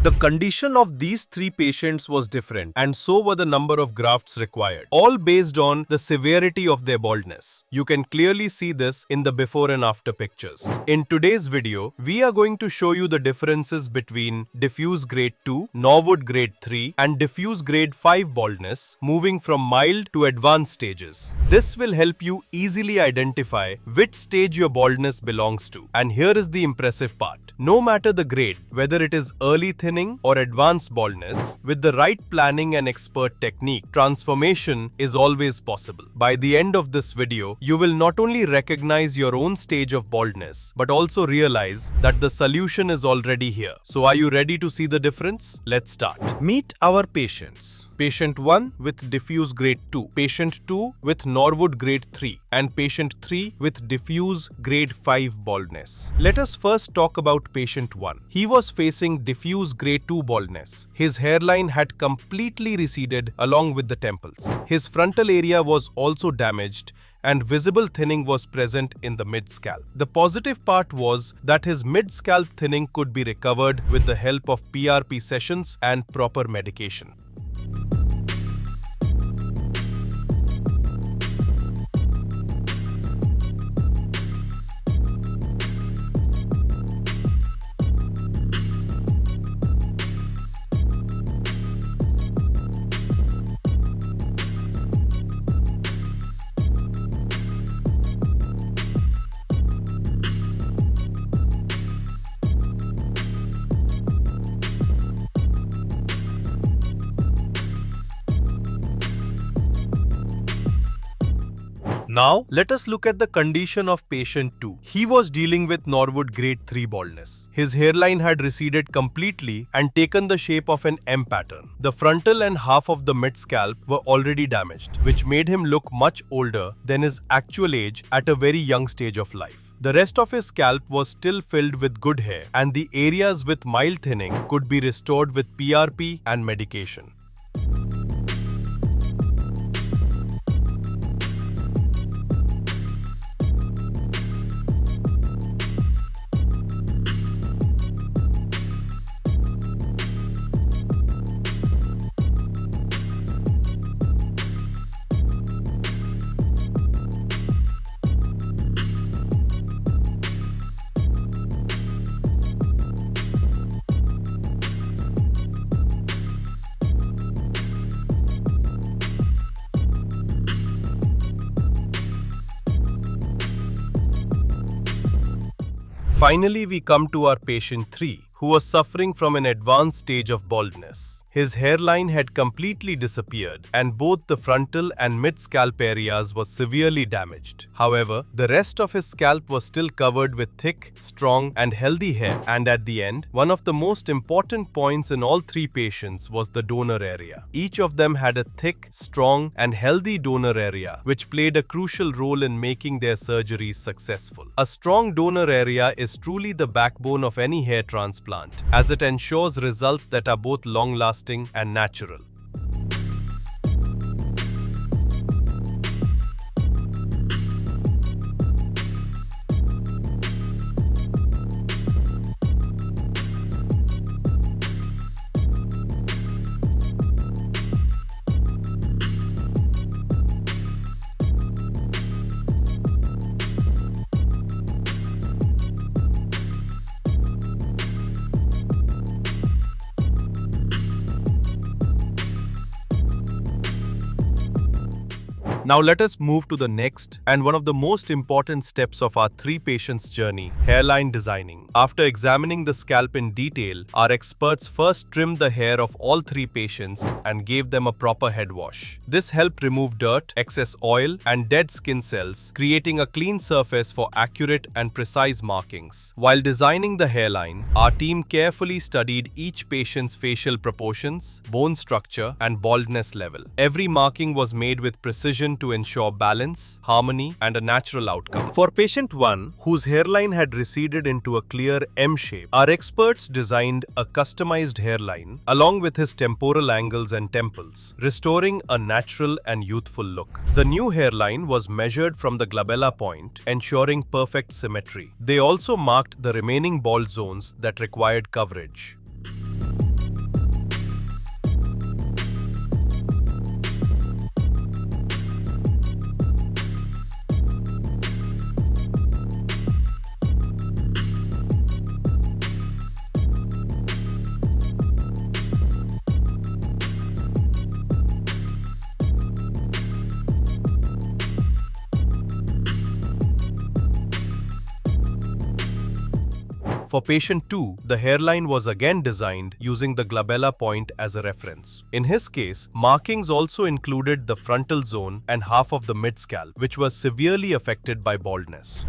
The condition of these three patients was different, and so were the number of grafts required, all based on the severity of their baldness. You can clearly see this in the before and after pictures. In today's video, we are going to show you the differences between diffuse grade 2, Norwood grade 3, and diffuse grade 5 baldness, moving from mild to advanced stages. This will help you easily identify which stage your baldness belongs to. And here is the impressive part. No matter the grade, whether it is early thinning or advanced baldness, with the right planning and expert technique, transformation is always possible. By the end of this video, you will not only recognize your own stage of baldness, but also realize that the solution is already here. So are you ready to see the difference? Let's start. Meet our patients. Patient 1 with diffuse grade 2, Patient 2 with Norwood grade 3, and Patient 3 with diffuse grade 5 baldness. Let us first talk about Patient 1. He was facing diffuse grade 2 baldness. His hairline had completely receded along with the temples. His frontal area was also damaged, and visible thinning was present in the mid-scalp. The positive part was that his mid-scalp thinning could be recovered with the help of PRP sessions and proper medication. Now, let us look at the condition of patient 2. He was dealing with Norwood grade 3 baldness. His hairline had receded completely and taken the shape of an M pattern. The frontal and half of the mid-scalp were already damaged, which made him look much older than his actual age at a very young stage of life. The rest of his scalp was still filled with good hair, and the areas with mild thinning could be restored with PRP and medication. Finally, we come to our patient 3, who was suffering from an advanced stage of baldness. His hairline had completely disappeared, and both the frontal and mid-scalp areas were severely damaged. However, the rest of his scalp was still covered with thick, strong, and healthy hair. And at the end, one of the most important points in all three patients was the donor area. Each of them had a thick, strong, and healthy donor area, which played a crucial role in making their surgeries successful. A strong donor area is truly the backbone of any hair transplant, as it ensures results that are both long-lasting and natural. Now let us move to the next and one of the most important steps of our three patients' journey, hairline designing. After examining the scalp in detail, our experts first trimmed the hair of all three patients and gave them a proper head wash. This helped remove dirt, excess oil, and dead skin cells, creating a clean surface for accurate and precise markings. While designing the hairline, our team carefully studied each patient's facial proportions, bone structure, and baldness level. Every marking was made with precision to ensure balance, harmony, and a natural outcome. For patient 1, whose hairline had receded into a clear M shape, our experts designed a customized hairline along with his temporal angles and temples, restoring a natural and youthful look. The new hairline was measured from the glabella point, ensuring perfect symmetry. They also marked the remaining bald zones that required coverage. For patient 2, the hairline was again designed using the glabella point as a reference. In his case, markings also included the frontal zone and half of the mid-scalp, which was severely affected by baldness.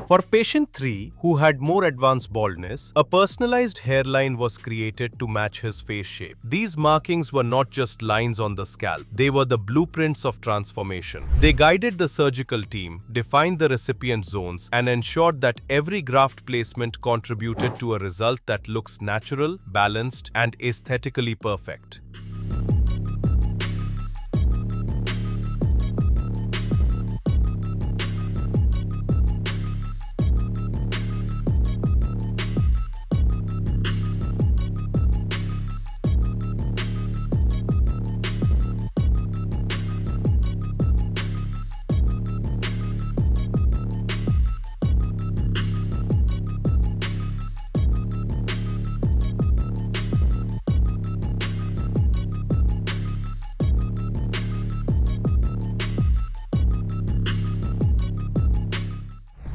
For patient 3, who had more advanced baldness, a personalized hairline was created to match his face shape. These markings were not just lines on the scalp, they were the blueprints of transformation. They guided the surgical team, defined the recipient zones, and ensured that every graft placement contributed to a result that looks natural, balanced, and aesthetically perfect.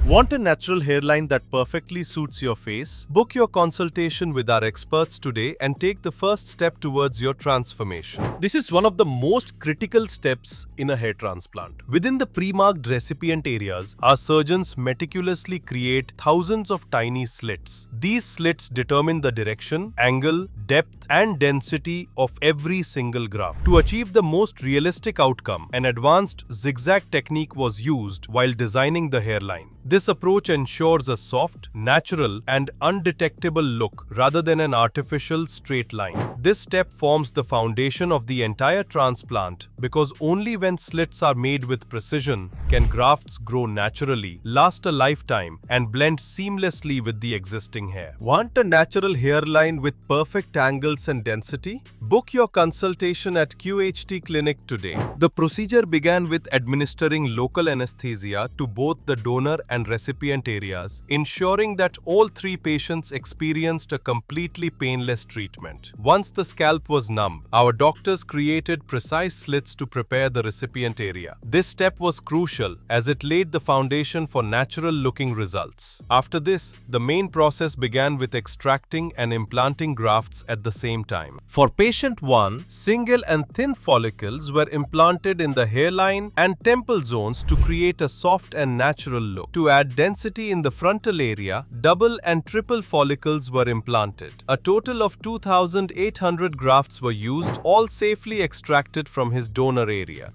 Want a natural hairline that perfectly suits your face? Book your consultation with our experts today and take the first step towards your transformation. This is one of the most critical steps in a hair transplant. Within the pre-marked recipient areas, our surgeons meticulously create thousands of tiny slits. These slits determine the direction, angle, depth, and density of every single graft. To achieve the most realistic outcome, an advanced zigzag technique was used while designing the hairline. This approach ensures a soft, natural, and undetectable look rather than an artificial straight line. This step forms the foundation of the entire transplant because only when slits are made with precision can grafts grow naturally, last a lifetime, and blend seamlessly with the existing hair. Want a natural hairline with perfect angles and density? Book your consultation at QHT Clinic today. The procedure began with administering local anesthesia to both the donor and recipient areas, ensuring that all 3 patients experienced a completely painless treatment. Once the scalp was numb, our doctors created precise slits to prepare the recipient area. This step was crucial as it laid the foundation for natural-looking results. After this, the main process began with extracting and implanting grafts at the same time. For patient 1, single and thin follicles were implanted in the hairline and temple zones to create a soft and natural look. To add density in the frontal area, double and triple follicles were implanted. A total of 2,800 grafts were used, all safely extracted from his donor area.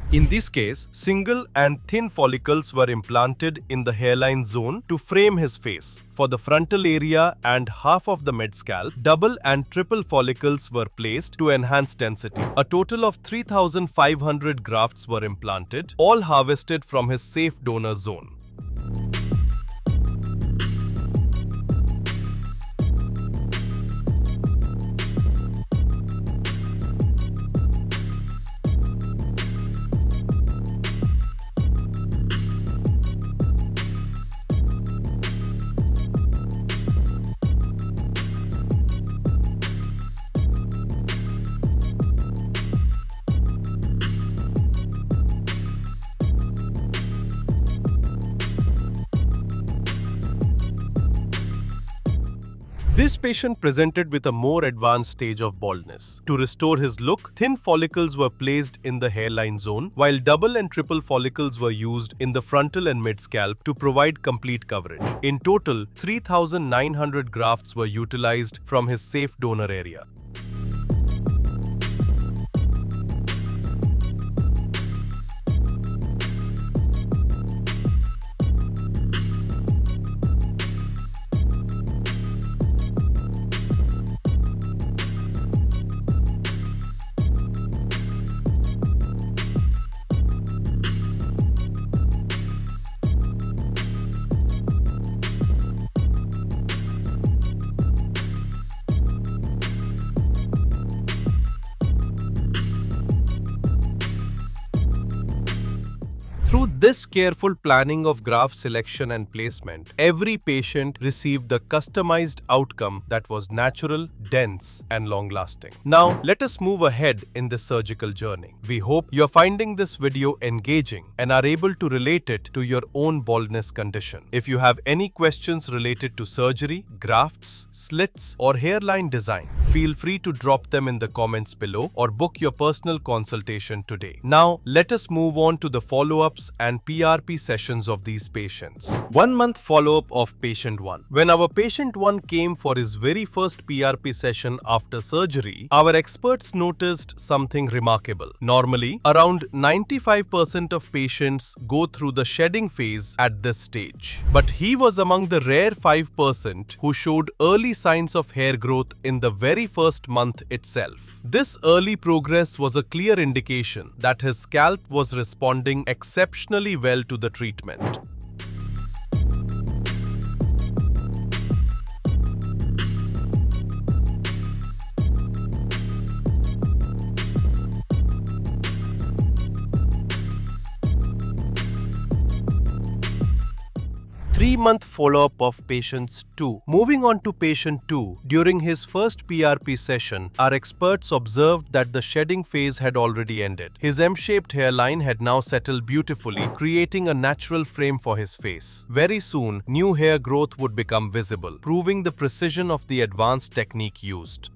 In this case, single and thin follicles were implanted in the hairline zone to frame his face. For the frontal area and half of the mid-scalp, double and triple follicles were placed to enhance density. A total of 3,500 grafts were implanted, all harvested from his safe donor zone. This patient presented with a more advanced stage of baldness. To restore his look, thin follicles were placed in the hairline zone, while double and triple follicles were used in the frontal and mid-scalp to provide complete coverage. In total, 3,900 grafts were utilized from his safe donor area. Through this careful planning of graft selection and placement, every patient received the customized outcome that was natural, dense, and long-lasting. Now, let us move ahead in this surgical journey. We hope you're finding this video engaging and are able to relate it to your own baldness condition. If you have any questions related to surgery, grafts, slits, or hairline design, feel free to drop them in the comments below or book your personal consultation today. Now, let us move on to the follow-ups and PRP sessions of these patients. 1 month follow-up of patient 1. When our patient 1 came for his very first PRP session after surgery, our experts noticed something remarkable. Normally, around 95% of patients go through the shedding phase at this stage. But he was among the rare 5% who showed early signs of hair growth in the very first month itself. This early progress was a clear indication that his scalp was responding exceptionally well to the treatment. 3-month follow-up of patients 2. Moving on to patient 2, during his first PRP session, our experts observed that the shedding phase had already ended. His M-shaped hairline had now settled beautifully, creating a natural frame for his face. Very soon, new hair growth would become visible, proving the precision of the advanced technique used.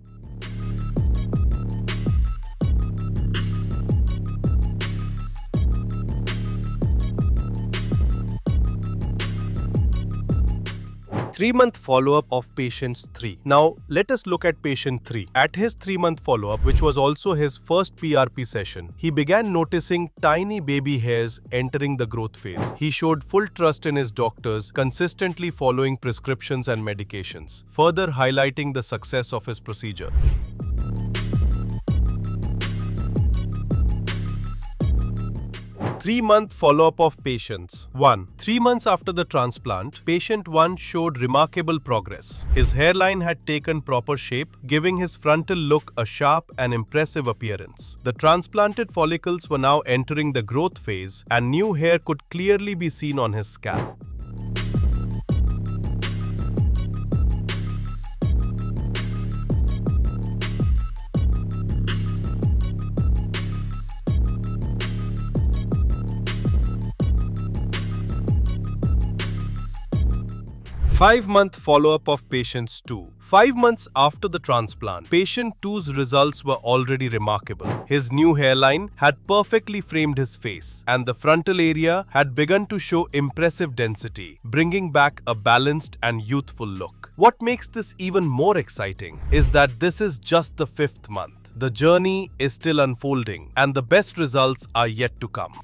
Three-month follow-up of patients 3. Now, let us look at patient 3. At his 3-month follow-up, which was also his first PRP session, he began noticing tiny baby hairs entering the growth phase. He showed full trust in his doctors, consistently following prescriptions and medications, further highlighting the success of his procedure. 3-month follow-up of patients 1. 3 months after the transplant, patient 1 showed remarkable progress. His hairline had taken proper shape, giving his frontal look a sharp and impressive appearance. The transplanted follicles were now entering the growth phase, and new hair could clearly be seen on his scalp. Five-month follow-up of patients 2. 5 months after the transplant, patient 2's results were already remarkable. His new hairline had perfectly framed his face, and the frontal area had begun to show impressive density, bringing back a balanced and youthful look. What makes this even more exciting is that this is just the 5th month. The journey is still unfolding, and the best results are yet to come.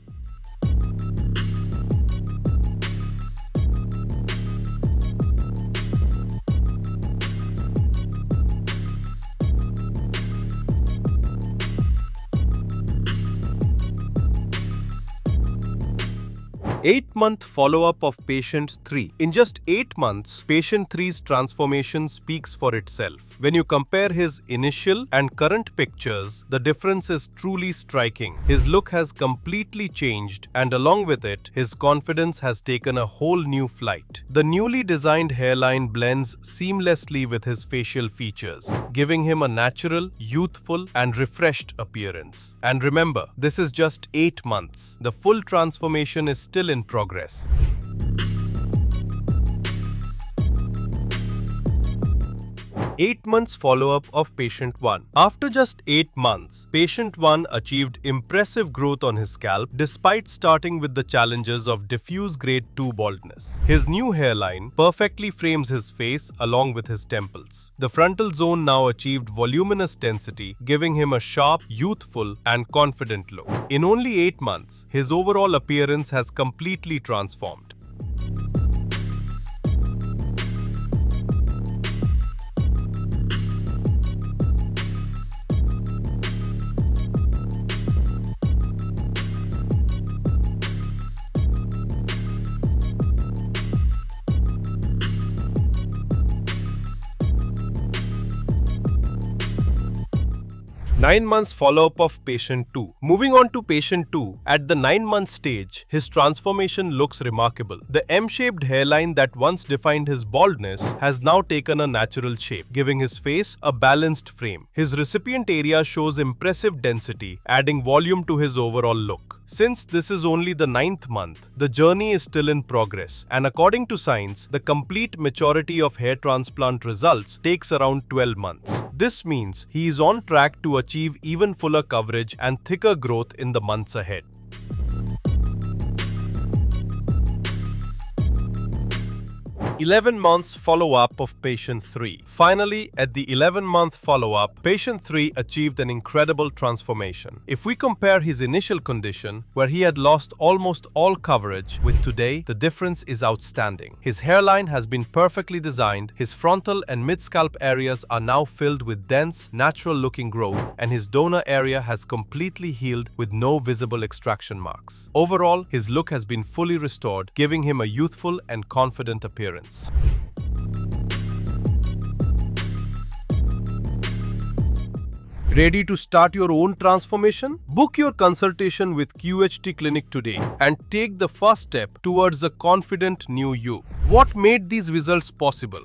Eight-month follow-up of patient 3. In just 8 months, patient 3's transformation speaks for itself. When you compare his initial and current pictures, the difference is truly striking. His look has completely changed, and along with it, his confidence has taken a whole new flight. The newly designed hairline blends seamlessly with his facial features, giving him a natural, youthful, and refreshed appearance. And remember, this is just 8 months. The full transformation is still in progress. 8 months follow-up of patient 1. After just 8 months, patient 1 achieved impressive growth on his scalp despite starting with the challenges of diffuse grade 2 baldness. His new hairline perfectly frames his face along with his temples. The frontal zone now achieved voluminous density, giving him a sharp, youthful, and confident look. In only 8 months, his overall appearance has completely transformed. Nine months follow-up of patient 2. Moving on to patient 2, at the 9-month stage, his transformation looks remarkable. The M-shaped hairline that once defined his baldness has now taken a natural shape, giving his face a balanced frame. His recipient area shows impressive density, adding volume to his overall look. Since this is only the 9th month, the journey is still in progress, and according to science, the complete maturity of hair transplant results takes around 12 months. This means he is on track to achieve even fuller coverage and thicker growth in the months ahead. 11 months follow-up of patient 3. Finally, at the 11-month follow-up, patient 3 achieved an incredible transformation. If we compare his initial condition, where he had lost almost all coverage, with today, the difference is outstanding. His hairline has been perfectly designed, his frontal and mid-scalp areas are now filled with dense, natural-looking growth, and his donor area has completely healed with no visible extraction marks. Overall, his look has been fully restored, giving him a youthful and confident appearance. Ready to start your own transformation? Book your consultation with QHT Clinic today and take the first step towards a confident new you. What made these results possible?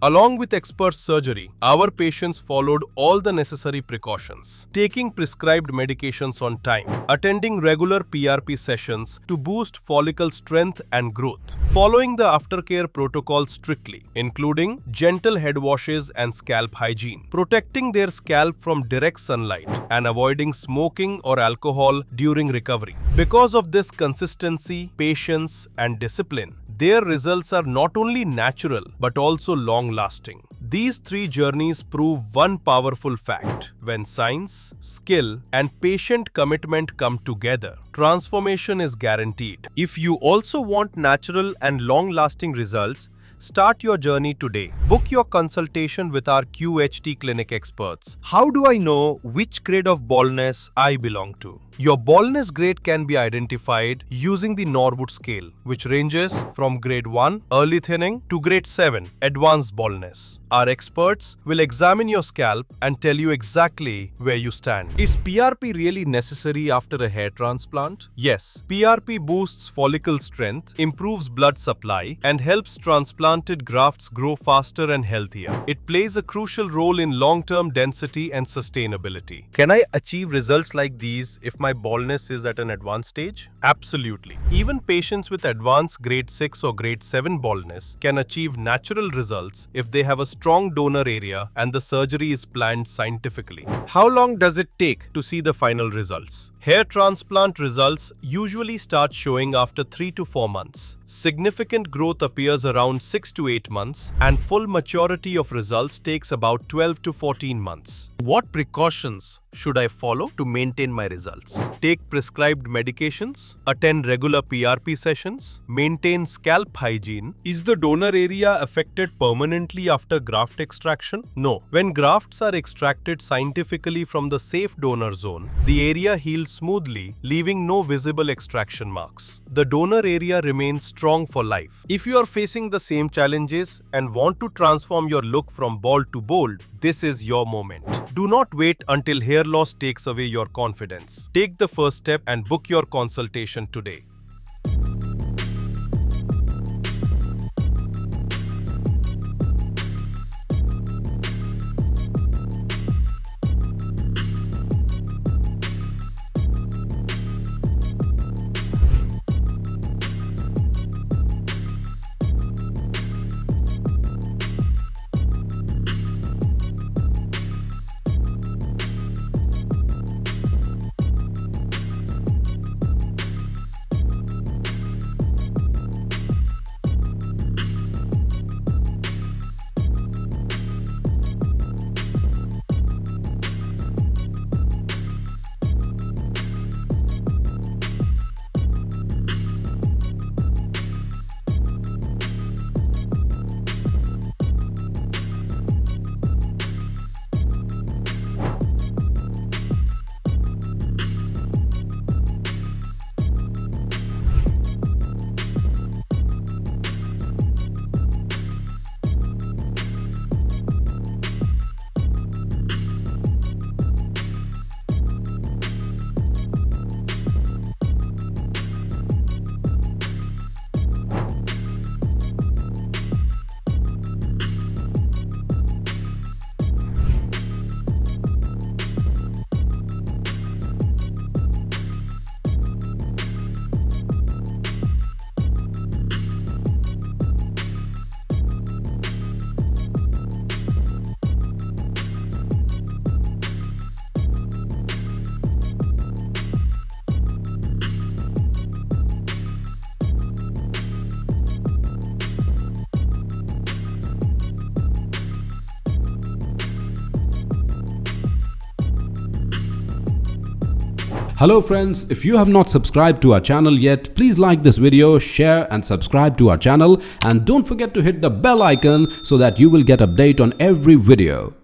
Along with expert surgery, our patients followed all the necessary precautions, taking prescribed medications on time, attending regular PRP sessions to boost follicle strength and growth, following the aftercare protocol strictly, including gentle head washes and scalp hygiene, protecting their scalp from direct sunlight, and avoiding smoking or alcohol during recovery. Because of this consistency, patience, and discipline, their results are not only natural but also long-lasting. These 3 journeys prove one powerful fact. When science, skill, and patient commitment come together, transformation is guaranteed. If you also want natural and long-lasting results, start your journey today. Book your consultation with our QHT Clinic experts. How do I know which grade of baldness I belong to? Your baldness grade can be identified using the Norwood scale, which ranges from grade 1, early thinning, to grade 7, advanced baldness. Our experts will examine your scalp and tell you exactly where you stand. Is PRP really necessary after a hair transplant? Yes, PRP boosts follicle strength, improves blood supply, and helps transplanted grafts grow faster and healthier. It plays a crucial role in long-term density and sustainability. Can I achieve results like these if my baldness is at an advanced stage? Absolutely. Even patients with advanced grade 6 or grade 7 baldness can achieve natural results if they have a strong donor area and the surgery is planned scientifically. How long does it take to see the final results? Hair transplant results usually start showing after 3 to 4 months. Significant growth appears around 6 to 8 months, and full maturity of results takes about 12 to 14 months. What precautions should I follow to maintain my results? Take prescribed medications, attend regular PRP sessions, maintain scalp hygiene. Is the donor area affected permanently after graft extraction? No. When grafts are extracted scientifically from the safe donor zone, the area heals smoothly, leaving no visible extraction marks. The donor area remains strong for life. If you are facing the same challenges and want to transform your look from bald to bold, this is your moment. Do not wait until hair loss takes away your confidence. Take the first step and book your consultation today. Hello friends, if you have not subscribed to our channel yet, please like this video, share and subscribe to our channel, and don't forget to hit the bell icon so that you will get update on every video.